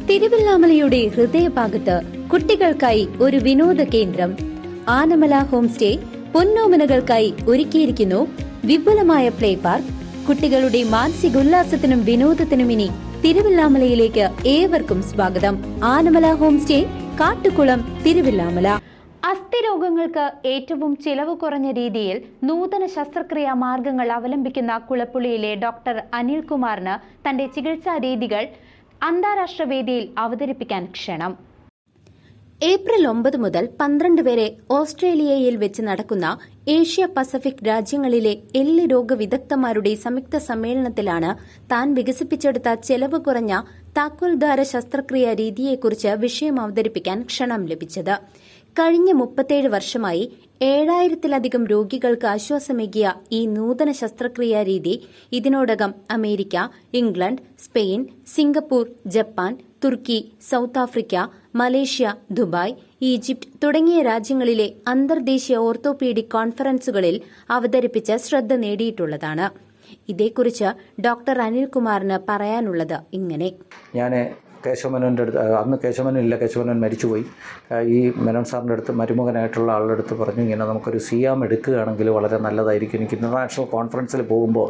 തിരുവല്ലാമലയുടെ ഹൃദയഭാഗത്ത് കുട്ടികൾക്കായി ഒരു വിനോദ കേന്ദ്രം ആനമല ഹോം സ്റ്റേ പൊന്നോമനകൾക്കായി ഒരുക്കിയിരിക്കുന്നു വിപുലമായ പ്ലേ പാർക്ക്. കുട്ടികളുടെ മാനസികോല്ലാസത്തിനും വിനോദത്തിനും ഇനി തിരുവല്ലാമലയിലേക്ക് ഏവർക്കും സ്വാഗതം. Anamala homestay, Kattukulam, Thiruvallamala. അസ്ഥിരോഗങ്ങൾക്ക് ഏറ്റവും ചിലവ് കുറഞ്ഞ രീതിയിൽ നൂതന ശസ്ത്രക്രിയാ മാർഗങ്ങൾ അവലംബിക്കുന്ന കുളപ്പുള്ളിയിലെ ഡോക്ടർ അനിൽകുമാറിന് തന്റെ ചികിത്സാ രീതികൾ അന്താരാഷ്ട്ര വേദിയിൽ അവതരിപ്പിക്കാൻ ക്ഷണം. ഏപ്രിൽ 9 മുതൽ 12 വരെ ഓസ്ട്രേലിയയിൽ വെച്ച് നടക്കുന്ന ഏഷ്യ പസഫിക് രാജ്യങ്ങളിലെ എല്ല് രോഗവിദഗ്ധന്മാരുടെ സംയുക്ത സമ്മേളനത്തിലാണ് താൻ വികസിപ്പിച്ചെടുത്ത ചെലവ് കുറഞ്ഞ താക്കോൽദ്വാര ശസ്ത്രക്രിയാ രീതിയെക്കുറിച്ച് വിഷയം അവതരിപ്പിക്കാൻ ക്ഷണം ലഭിച്ചത്. കഴിഞ്ഞ 37 വർഷമായി 7000-ലധികം രോഗികൾക്ക് ആശ്വാസമേകിയ ഈ നൂതന ശസ്ത്രക്രിയാ രീതി ഇതിനോടകം America, England, Spain, Singapore, Japan, Turkey, South Africa, Malaysia, Dubai, Egypt തുടങ്ങിയ രാജ്യങ്ങളിലെ അന്തർദേശീയ ഓർത്തോപീഡിക് കോൺഫറൻസുകളിൽ അവതരിപ്പിച്ച് ശ്രദ്ധ നേടിയിട്ടുള്ളതാണ്. ഇതേക്കുറിച്ച് ഡോക്ടർ അനിൽകുമാറിന് പറയാനുള്ളത് ഇങ്ങനെ. കേശവമേനോൻ്റെ അടുത്ത്, അന്ന് കേശവമേനോൻ ഇല്ല, കേശവമേനോൻ മരിച്ചുപോയി. ഈ മേനോൻ സാറിൻ്റെ അടുത്ത് മരുമകനായിട്ടുള്ള ആളുടെ അടുത്ത് പറഞ്ഞു, ഇങ്ങനെ നമുക്കൊരു സിയാം എടുക്കുകയാണെങ്കിൽ വളരെ നല്ലതായിരിക്കും. എനിക്ക് ഇൻ്റർനാഷണൽ കോൺഫറൻസിൽ പോകുമ്പോൾ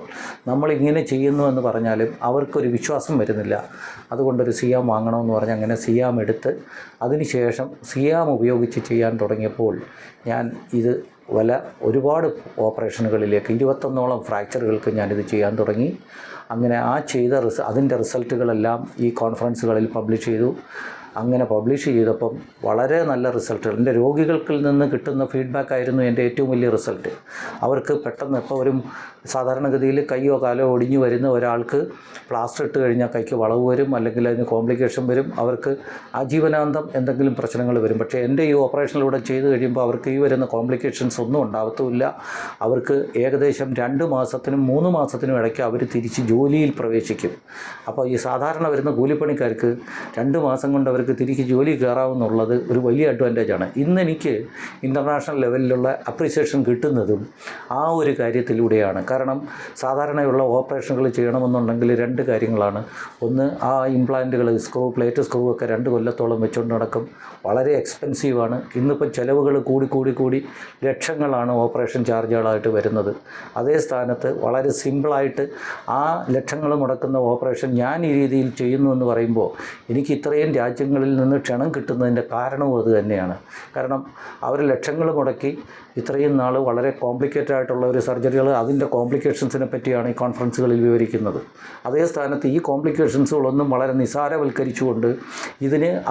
നമ്മളിങ്ങനെ ചെയ്യുന്നു എന്ന് പറഞ്ഞാലും അവർക്കൊരു വിശ്വാസം വരുന്നില്ല. അതുകൊണ്ടൊരു സിയാം വാങ്ങണമെന്ന് പറഞ്ഞ് അങ്ങനെ സിയാം എടുത്ത് അതിനുശേഷം സിയാം ഉപയോഗിച്ച് ചെയ്യാൻ തുടങ്ങിയപ്പോൾ ഞാൻ ഇത് ഒരുപാട് ഓപ്പറേഷനുകളിലേക്ക് 21ഓളം ഫ്രാക്ചറുകൾക്ക് ഞാനിത് ചെയ്യാൻ തുടങ്ങി. അങ്ങനെ അതിൻ്റെ റിസൾട്ടുകളെല്ലാം ഈ കോൺഫറൻസുകളിൽ പബ്ലിഷ് ചെയ്തു. അങ്ങനെ പബ്ലിഷ് ചെയ്തപ്പം വളരെ നല്ല റിസൾട്ടുകൾ, എൻ്റെ രോഗികൾക്കിൽ നിന്ന് കിട്ടുന്ന ഫീഡ്ബാക്ക് ആയിരുന്നു എൻ്റെ ഏറ്റവും വലിയ റിസൾട്ട്. അവർക്ക് പെട്ടെന്ന് ഇപ്പോൾ ഒരു സാധാരണഗതിയിൽ കൈയോ കാലോ ഒടിഞ്ഞു വരുന്ന ഒരാൾക്ക് പ്ലാസ്റ്റർ ഇട്ട് കഴിഞ്ഞാൽ കൈക്ക് വളവ് വരും, അല്ലെങ്കിൽ അതിന് കോംപ്ലിക്കേഷൻ വരും, അവർക്ക് ആജീവനാന്തം എന്തെങ്കിലും പ്രശ്നങ്ങൾ വരും. പക്ഷേ എൻ്റെ ഈ ഓപ്പറേഷനിലൂടെ ചെയ്ത് കഴിയുമ്പോൾ അവർക്ക് ഈ വരുന്ന കോംപ്ലിക്കേഷൻസ് ഒന്നും ഉണ്ടാകത്തുമില്ല. അവർക്ക് ഏകദേശം 2 മാസത്തിനും 3 മാസത്തിനും ഇടയ്ക്ക് അവർ തിരിച്ച് ജോലിയിൽ പ്രവേശിക്കും. അപ്പോൾ ഈ സാധാരണ വരുന്ന കൂലിപ്പണിക്കാർക്ക് 2 മാസം കൊണ്ട് അവർക്ക് തിരിച്ച് ജോലി കയറാമെന്നുള്ളത് ഒരു വലിയ അഡ്വാൻറ്റേജാണ്. ഇന്ന് എനിക്ക് ഇൻ്റർനാഷണൽ ലെവലിലുള്ള അപ്രീസിയേഷൻ കിട്ടുന്നതും ആ ഒരു കാര്യത്തിലൂടെയാണ്. കാരണം സാധാരണയുള്ള ഓപ്പറേഷനുകൾ ചെയ്യണമെന്നുണ്ടെങ്കിൽ 2 കാര്യങ്ങളാണ്. ഒന്ന്, ആ ഇംപ്ലാന്റുകൾ, പ്ലേറ്റ് സ്ക്രൂ ഒക്കെ 2 കൊല്ലത്തോളം വെച്ചുകൊണ്ട് നടക്കും. വളരെ എക്സ്പെൻസീവാണ്. ഇന്നിപ്പോൾ ചിലവുകൾ കൂടി ലക്ഷങ്ങളാണ് ഓപ്പറേഷൻ ചാർജുകളായിട്ട് വരുന്നത്. അതേ സ്ഥാനത്ത് വളരെ സിമ്പിളായിട്ട് ആ ലക്ഷങ്ങൾ മുടക്കുന്ന ഓപ്പറേഷൻ ഞാൻ ഈ രീതിയിൽ ചെയ്യുന്നു എന്ന് പറയുമ്പോൾ എനിക്ക് ഇത്രയും രാജ്യങ്ങളിൽ നിന്ന് ക്ഷണം കിട്ടുന്നതിൻ്റെ കാരണവും അത് തന്നെയാണ്. കാരണം അവർ ലക്ഷങ്ങൾ മുടക്കി ഇത്രയും നാൾ വളരെ കോംപ്ലിക്കേറ്റഡ് ആയിട്ടുള്ള ഒരു സർജറികൾ, അതിൻ്റെ കോംപ്ലിക്കേഷൻസിനെ പറ്റിയാണ് ഈ കോൺഫറൻസുകളിൽ വിവരിക്കുന്നത്. അതേ സ്ഥാനത്ത് ഈ കോംപ്ലിക്കേഷൻസുകളൊന്നും വളരെ നിസ്സാരവൽക്കരിച്ചുകൊണ്ട്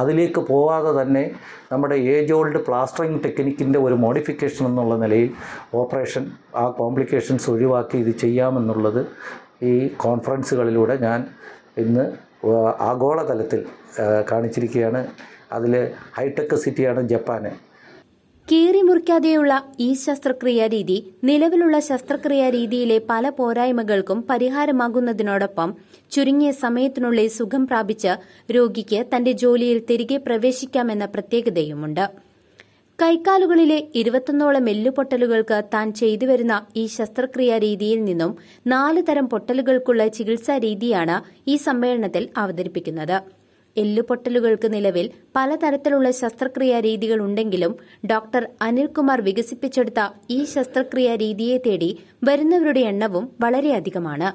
അതിലേക്ക് പോവാതെ തന്നെ നമ്മുടെ ഏജ് ഓൾഡ് പ്ലാസ്റ്ററിങ് ടെക്നിക്കിൻ്റെ ഒരു മോഡിഫിക്കേഷൻ എന്നുള്ള നിലയിൽ ഓപ്പറേഷൻ ആ കോംപ്ലിക്കേഷൻസ് ഒഴിവാക്കി ഇത് ചെയ്യാമെന്നുള്ളത് ഈ കോൺഫറൻസുകളിലൂടെ ഞാൻ ഇന്ന് ആഗോളതലത്തിൽ കാണിച്ചിരിക്കുകയാണ്. അതിൽ ഹൈടെക് സിറ്റിയാണ് ജപ്പാന്. കീറി മുറിക്കാതെയുള്ള ഈ ശസ്ത്രക്രിയാ രീതി നിലവിലുള്ള ശസ്ത്രക്രിയാ രീതിയിലെ പല പോരായ്മകൾക്കും പരിഹാരമാകുന്നതിനോടൊപ്പം ചുരുങ്ങിയ സമയത്തിനുള്ളിൽ സുഖം പ്രാപിച്ച് രോഗിക്ക് തന്റെ ജോലിയിൽ തിരികെ പ്രവേശിക്കാമെന്ന പ്രത്യേകതയുമുണ്ട്. കൈക്കാലുകളിലെ 21ഓളം എല്ലുപൊട്ടലുകൾക്ക് താൻ ചെയ്തുവരുന്ന ഈ ശസ്ത്രക്രിയാ രീതിയിൽ നിന്നും 4 തരം പൊട്ടലുകൾക്കുള്ള ചികിത്സാ രീതിയാണ് ഈ സമ്മേളനത്തിൽ അവതരിപ്പിക്കുന്നത്. എല്ലുപൊട്ടലുകൾക്ക് നിലവിൽ പലതരത്തിലുള്ള ശസ്ത്രക്രിയാ രീതികൾ ഉണ്ടെങ്കിലും ഡോക്ടർ അനിൽകുമാർ വികസിപ്പിച്ചെടുത്ത ഈ ശസ്ത്രക്രിയാ രീതിയെ തേടി വരുന്നവരുടെ എണ്ണവും വളരെയധികമാണ്.